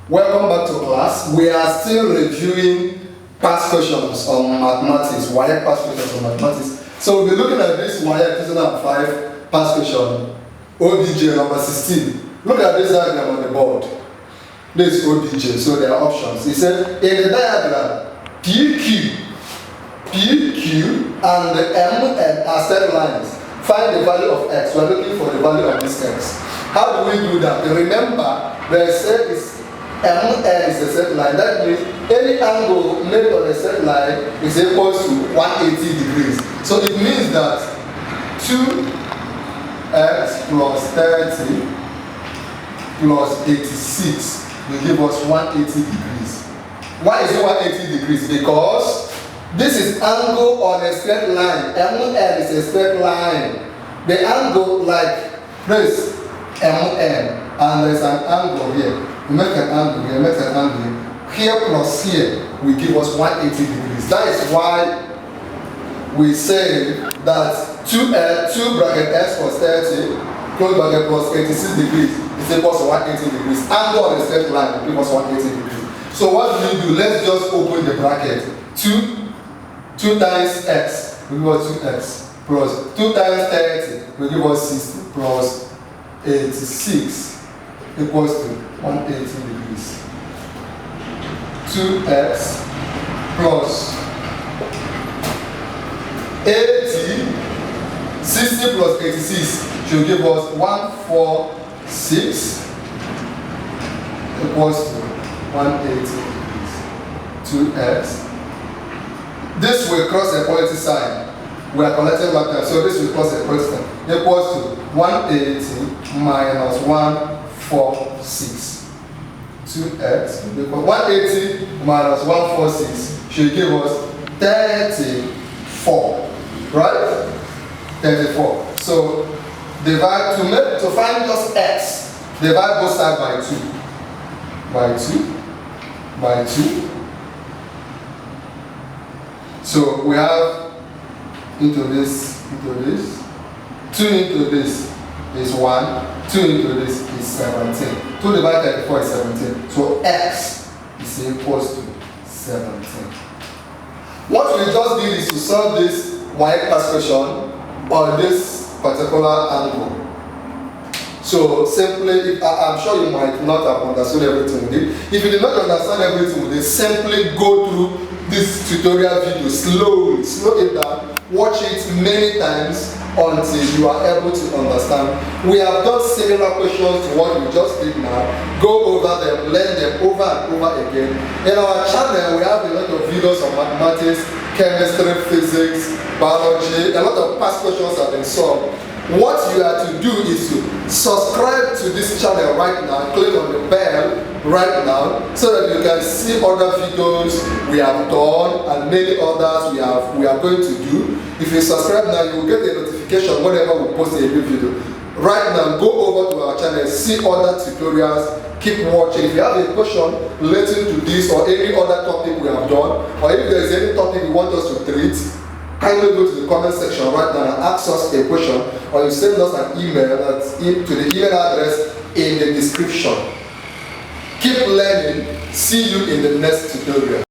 Welcome back to class. We are still reviewing past questions on mathematics, WAEC past questions on mathematics. So we'll be looking at this WAEC 2005 past question, OBJ number 16. Look at this diagram on the board. This is OBJ, so there are options. He said, in the diagram, PQ and MN are set lines. Find the value of x. We are looking for the value of this x. How do we do that? Remember, the set is MN is a set line. That means any angle made on a set line is equal to 180 degrees. So it means that 2x plus 30 plus 86 will give us 180 degrees. Why is it 180 degrees? Because this is angle on a straight line. MN is a straight line. The angle like this, MN, and there's an angle here. We make an angle here, make an angle here. Here plus here will give us 180 degrees. That is why we say that 2 bracket x plus 30, close bracket plus 86 degrees is equal to 180 degrees. Angle on a straight line will give us 180 degrees. So what do we do? Let's just open the bracket. 2 times x will give us 2x plus 2 times 30 will give us 60 plus 86 equals to 180 degrees. 2x plus 80, 60 plus 86 should give us 146 equals to 180 degrees. 2x. This will cross a equality sign. We are collecting vectors, so this will cross a equality sign. Equals to 180 minus 146. 2x equals 180 minus 146 should give us 34. Right? 34. So divide to find just x. Divide both sides by 2. By 2. So we have into this. 2 into this is 1. 2 into this is 17. 2 divided by 34 is 17. So x is equals to 17. What we just did is to solve this WAEC past question on this particular angle. So simply, I'm sure you might not have understood everything with it. If you did not understand everything with it, simply go through this tutorial video slowly, slow it down, watch it many times until you are able to understand. We have done similar questions to what we just did now. Go over them, learn them over and over again. In our channel, we have a lot of videos on mathematics, chemistry, physics, biology. A lot of past questions have been solved. What you have to do is to subscribe to this channel right now, click on the bell right now, so that you can see other videos we have done and many others we are going to do. If you subscribe now, you will get a notification whenever we post a new video. Right now, go over to our channel, see other tutorials, keep watching. If you have a question relating to this or any other topic we have done, or if there is any topic you want us to treat, kindly go to the comment section right now and ask us a question, or you send us an email to the email address in the description. Keep learning. See you in the next tutorial.